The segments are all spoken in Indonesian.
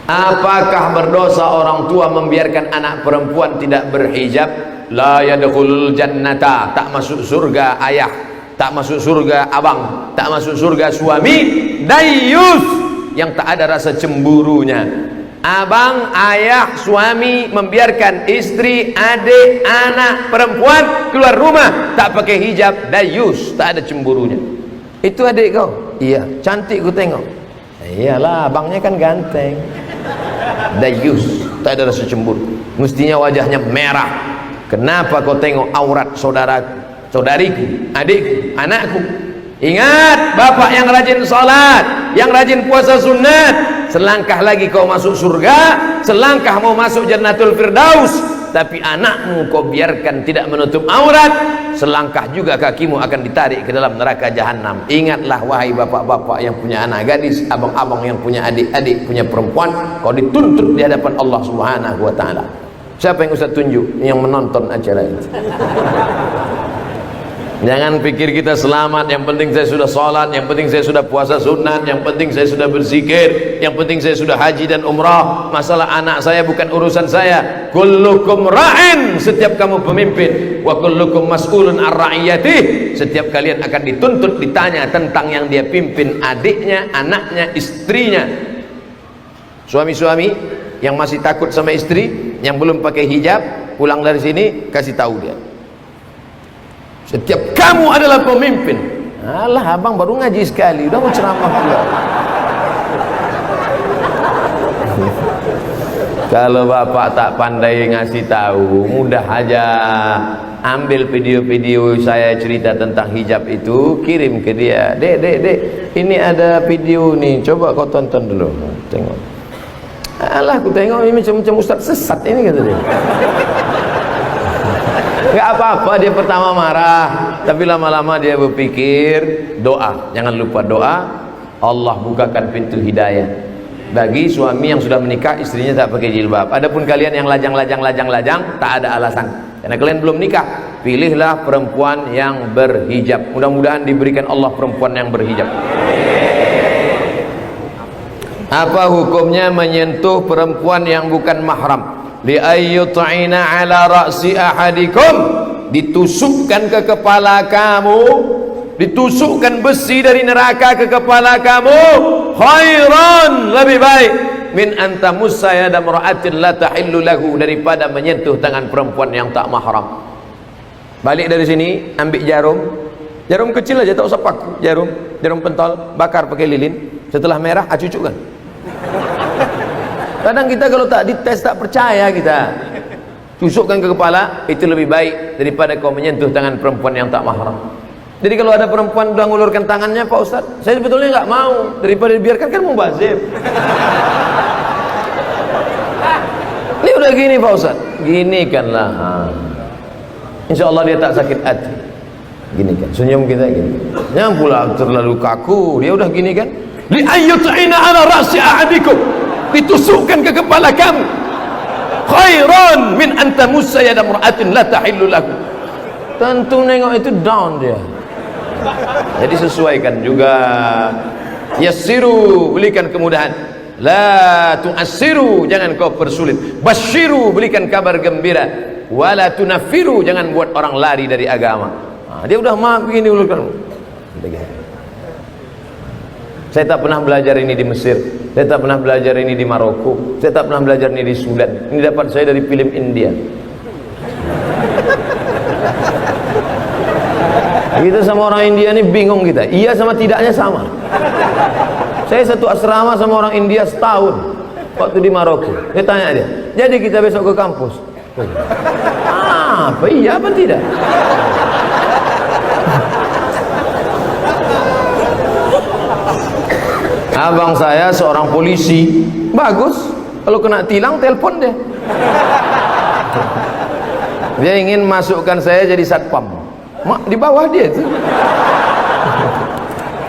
Apakah berdosa orang tua membiarkan anak perempuan tidak berhijab? La yadkhulul jannata, tak masuk surga ayah, tak masuk surga abang, tak masuk surga suami. Dayyus, yang tak ada rasa cemburunya. Abang, ayah, suami membiarkan istri, adik, anak perempuan keluar rumah tak pakai hijab. Dayyus, tak ada cemburunya. Itu adik kau? Iya. Cantik ku tengok. Iyalah, abangnya kan ganteng. Dayyus, tak ada rasa cemburu. Mestinya wajahnya merah. Kenapa kau tengok aurat saudaraku, saudariku, adikku, anakku? Ingat, bapak yang rajin salat, yang rajin puasa sunat, selangkah lagi kau masuk surga, selangkah mau masuk Jannatul Firdaus. Tapi anakmu kau biarkan tidak menutup aurat, selangkah juga kakimu akan ditarik ke dalam neraka jahanam. Ingatlah wahai bapak-bapak yang punya anak gadis, abang-abang yang punya adik-adik, punya perempuan, kau dituntut di hadapan Allah Subhanahu wa taala. Siapa yang Ustaz tunjuk yang menonton acara itu? Jangan pikir kita selamat, yang penting saya sudah sholat, yang penting saya sudah puasa sunat, yang penting saya sudah berzikir, yang penting saya sudah haji dan umrah. Masalah anak saya bukan urusan saya. Kullukum ra'in, setiap kamu pemimpin, wa kullukum mas'ulun ar ra'iyatih, setiap kalian akan dituntut ditanya tentang yang dia pimpin, adiknya, anaknya, istrinya. Suami-suami yang masih takut sama istri, yang belum pakai hijab, pulang dari sini kasih tahu dia, setiap kamu adalah pemimpin. Alah, abang baru ngaji sekali udah mau ceramah pula. Kalau bapak tak pandai ngasih tahu, mudah aja ambil video-video saya cerita tentang hijab itu, kirim ke dia. Dek, ini ada video nih, coba kau tonton dulu. Tengok. Alah, aku tengok ini macam ustaz sesat ini, kata dia. Gak apa-apa, dia pertama marah, tapi lama-lama dia berpikir, doa, jangan lupa doa. Allah bukakan pintu hidayah bagi suami yang sudah menikah, istrinya tak pakai jilbab. Adapun kalian yang lajang, tak ada alasan, karena kalian belum nikah. Pilihlah perempuan yang berhijab. Mudah-mudahan diberikan Allah perempuan yang berhijab. Apa hukumnya menyentuh perempuan yang bukan mahram? Li ayyut'ina ala ra'si ahadikum, ditusukkan ke kepala kamu, ditusukkan besi dari neraka ke kepala kamu, khairan, lebih baik, min antamussa yada mar'atin la tahillu lahu, daripada menyentuh tangan perempuan yang tak mahram. Balik dari sini, ambil jarum kecil aja, tak usah paku, jarum pentol, bakar pakai lilin, setelah merah acucukkan. Kadang kita kalau tak dites tak percaya, kita tusukkan ke kepala, itu lebih baik daripada kau menyentuh tangan perempuan yang tak mahram. Jadi kalau ada perempuan sudah ngulurkan tangannya, Pak Ustaz, saya sebetulnya nggak mau, daripada dibiarkan kan mubazir. Ini udah gini Pak Ustaz, gini kanlah, insya Allah dia tak sakit hati. Gini kan, senyum kita gini, jangan pula terlalu kaku, dia udah gini kan. Li ayyut'ina ala ra'si ahadikum, ditusukkan ke kepala kamu, khairan min antamussa yada mar'atin la tahillu lahu. Tentu nengok itu down dia. Jadi sesuaikan juga. Yassiru, berikan kemudahan. La tu'assiru, jangan kau persulit. Basyiru, berikan kabar gembira. Wala tunaffiru, jangan buat orang lari dari agama. Dia udah maaf begini ulurkan. Saya tak pernah belajar ini di Mesir, saya tak pernah belajar ini di Maroko, saya tak pernah belajar ini di Sudan. Ini dapat saya dari film India. Kita sama orang India ini bingung kita, iya sama tidaknya sama. Saya satu asrama sama orang India setahun waktu di Maroko. Saya tanya dia, jadi kita besok ke kampus? Apa iya apa tidak? Abang saya seorang polisi, bagus. Kalau kena tilang telepon dia. Dia ingin masukkan saya jadi satpam. Di bawah dia itu.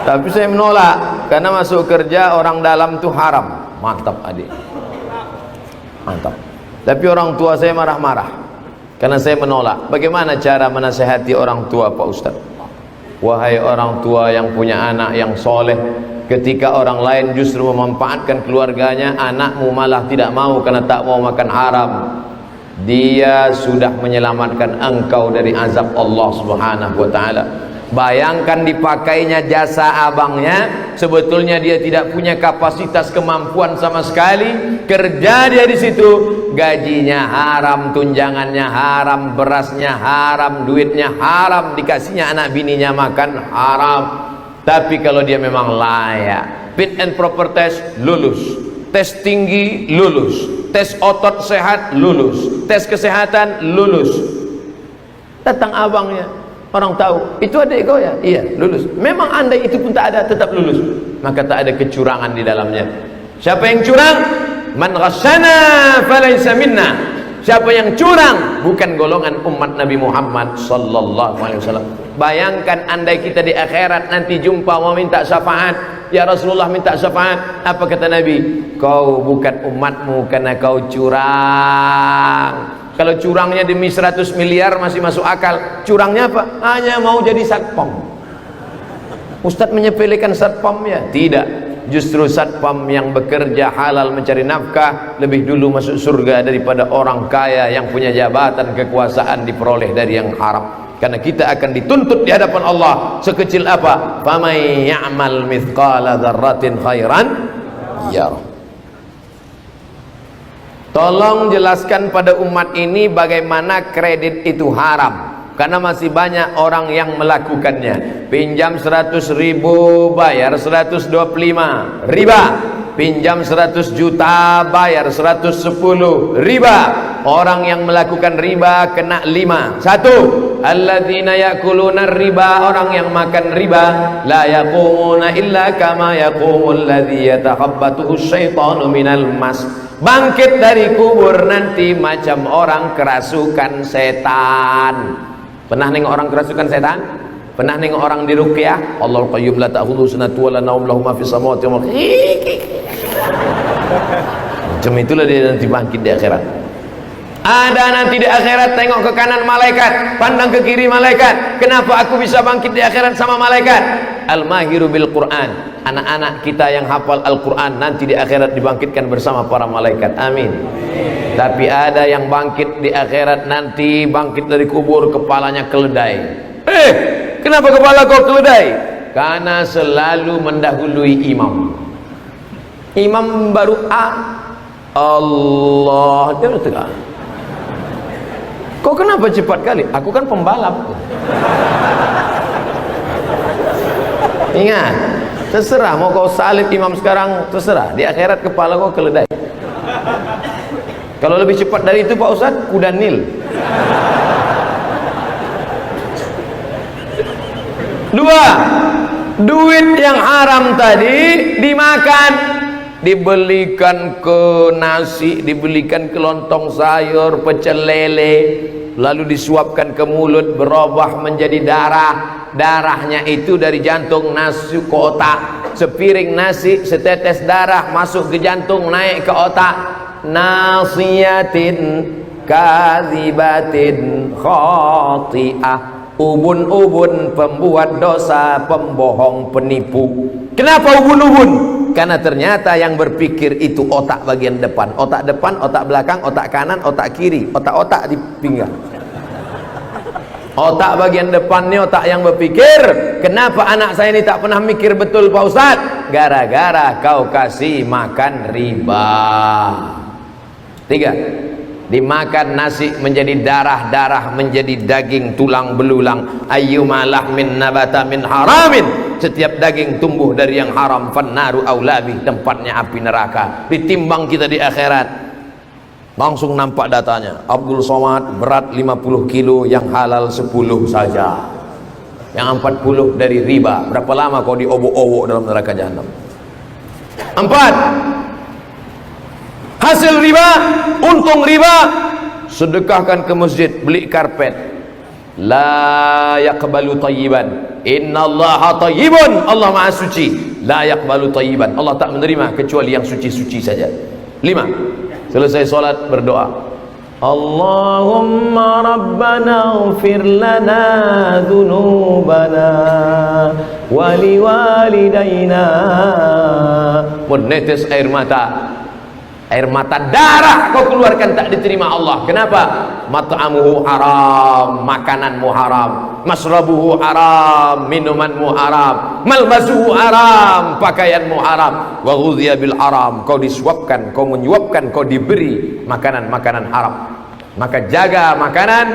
Tapi saya menolak, karena masuk kerja orang dalam itu haram. Mantap adik, mantap. Tapi orang tua saya marah-marah karena saya menolak. Bagaimana cara menasihati orang tua Pak Ustaz? Wahai orang tua yang punya anak yang soleh, Ketika orang lain justru memanfaatkan keluarganya, anakmu malah tidak mau karena tak mau makan haram, dia sudah menyelamatkan engkau dari azab Allah Subhanahu wa ta'ala. Bayangkan dipakainya jasa abangnya, sebetulnya dia tidak punya kapasitas kemampuan sama sekali, kerja dia di situ, gajinya haram, tunjangannya haram, berasnya haram, duitnya haram, dikasihnya anak bininya makan haram. Tapi kalau dia memang layak, fit and proper test lulus, tes tinggi lulus, tes otot sehat lulus, tes kesehatan lulus, datang abangnya, orang tahu itu adik kau ya, iya lulus. Memang andai itu pun tak ada, tetap lulus. Maka tak ada kecurangan di dalamnya. Siapa yang curang? Man ghasyana falaysa minna. Siapa yang curang bukan golongan umat Nabi Muhammad sallallahu alaihi wasallam. Bayangkan andai kita di akhirat nanti jumpa mau minta syafaat, ya Rasulullah minta syafaat, apa kata Nabi? Kau bukan umatmu karena kau curang. Kalau curangnya demi 100 miliar masih masuk akal. Curangnya apa? Hanya mau jadi satpam. Ustadz menyepelekan satpam ya? Tidak. Justru satpam yang bekerja halal mencari nafkah lebih dulu masuk surga daripada orang kaya yang punya jabatan kekuasaan diperoleh dari yang haram. Karena kita akan dituntut di hadapan Allah sekecil apa? Faman ya'mal mithqala dzarratin khairan yarah. Tolong jelaskan pada umat ini bagaimana kredit itu haram, karena masih banyak orang yang melakukannya. Pinjam 100.000 bayar 125 riba, pinjam 100 juta bayar 110 riba. Orang yang melakukan riba kena 5. 1. Alladzina yakuluna riba, orang yang makan riba, la yaqumuna illa kama yaqumul ladzi yatakhabbathu syaitanu minal mas. Bangkit dari kubur nanti macam orang kerasukan setan. Pernah nengok orang kerasukan setan? Pernah nengok orang di ruqyah? Allahul qayyum la ta'khudhuhu sinatun wa la nawm lahu ma fis samawati wal ardi. Macam itulah dia nanti bangkit di akhirat. Ada nanti di akhirat, tengok ke kanan malaikat, pandang ke kiri malaikat. Kenapa aku bisa bangkit di akhirat sama malaikat? Al-mahiru bil Quran. Anak-anak kita yang hafal Al-Quran nanti di akhirat dibangkitkan bersama para malaikat. Amin. Tapi ada yang bangkit di akhirat nanti, bangkit dari kubur kepalanya keledai. Kenapa kepala kau keledai? Karena selalu mendahului imam. Imam baru Allah, dia udah tegak. Kau kenapa cepat kali? Aku kan pembalap. Ingat, terserah mau kau salib imam sekarang, terserah. Di akhirat kepala kau keledai. Kalau lebih cepat dari itu Pak Ustaz, kuda Nil. 2. Duit yang haram tadi dimakan, dibelikan ke nasi, dibelikan ke lontong sayur, pecel lele, lalu disuapkan ke mulut, berubah menjadi darah. Darahnya itu dari jantung nasi ke otak. Sepiring nasi, setetes darah masuk ke jantung, naik ke otak. Nasiyatin kadzibatin khati'ah. Ubun-ubun, pembuat dosa, pembohong, penipu. Kenapa ubun-ubun? Karena ternyata yang berpikir itu otak bagian depan. Otak depan, otak belakang, otak kanan, otak kiri. Otak-otak di pinggang. Otak bagian depan ini otak yang berpikir. Kenapa anak saya ini tak pernah mikir betul Pak Ustaz? Gara-gara kau kasih makan riba. 3. Dimakan nasi menjadi darah, darah menjadi daging, tulang belulang. Ayyuma lahmin nabata min haramin. Setiap daging tumbuh dari yang haram, fannaru aulabi, tempatnya api neraka. Ditimbang kita di akhirat, langsung nampak datanya. Abdul Somad berat 50 kilo, yang halal 10 saja, yang 40 dari riba. Berapa lama kau diobok-obok dalam neraka jahanam? 4. Hasil riba, untung riba, sedekahkan ke masjid, beli karpet. La yaqbalu tayyiban, innallaha tayyibun. Allah maha suci. La yaqbalu tayyiban, Allah tak menerima kecuali yang suci-suci saja. 5. Selesai solat berdoa, Allahumma rabbana ighfir lana dhunubana waliwalidaina. Menetes air mata darah kau keluarkan tak diterima Allah. Kenapa? Mat'amuhu haram, makananmu haram, masrabuhu haram, minumanmu haram, malbasuhu haram, pakaianmu haram, wa ghudhiya bil haram, kau disuapkan, kau menyuapkan, kau diberi makanan-makanan haram. Maka jaga makanan,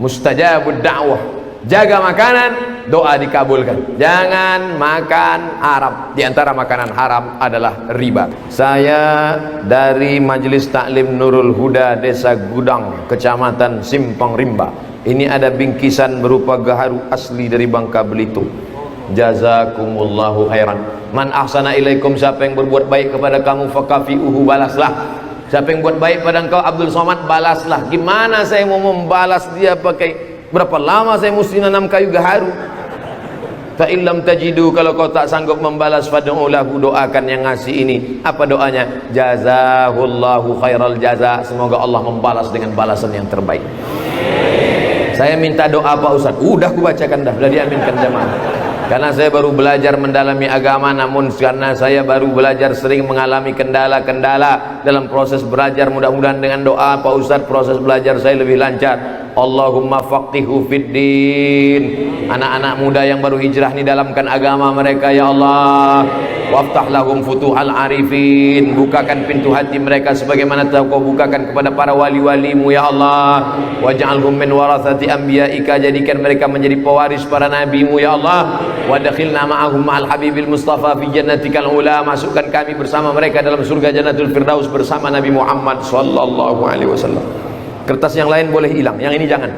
mustajabud da'wah. Jaga makanan, doa dikabulkan. Jangan makan haram. Di antara makanan haram adalah riba. Saya dari Majelis Taklim Nurul Huda, Desa Gudang, Kecamatan Simpang Rimba. Ini ada bingkisan berupa gaharu asli dari Bangka Belitung. Jazakumullahu khairan. Man ahsana ilaikum, siapa yang berbuat baik kepada kamu fakafi'uhu, balaslah. Siapa yang buat baik pada engkau Abdul Somad, balaslah. Gimana saya mau membalas dia pakai, berapa lama saya mesti nanam kayu gaharu? Fa illam tajidu, kalau kau tak sanggup membalas, fad'ulahu, doakan yang ngasih ini. Apa doanya? Jazahullahu khairal jaza, semoga Allah membalas dengan balasan yang terbaik. Saya minta doa Pak Ustaz, udah aku bacakan dah, sudah diaminkan jamaah. Karena saya baru belajar mendalami agama, namun karena saya baru belajar sering mengalami kendala-kendala dalam proses belajar, mudah-mudahan dengan doa Pak Ustaz proses belajar saya lebih lancar. Allahumma faqihu fid din. Anak-anak muda yang baru hijrah ini dalamkan agama mereka ya Allah. Waftah lahum futuhal arifin, bukakan pintu hati mereka sebagaimana telah kau bukakan kepada para wali-walimu ya Allah. Waj'alhum min warathati anbiya'ika, jadikan mereka menjadi pewaris para nabimu ya Allah. Wadkhilna ma'ahum ma'al habibil mustafa fi jannatikal ula, masukkan kami bersama mereka dalam surga Jannatul Firdaus bersama Nabi Muhammad sallallahu alaihi wasallam. Kertas yang lain boleh hilang, yang ini jangan.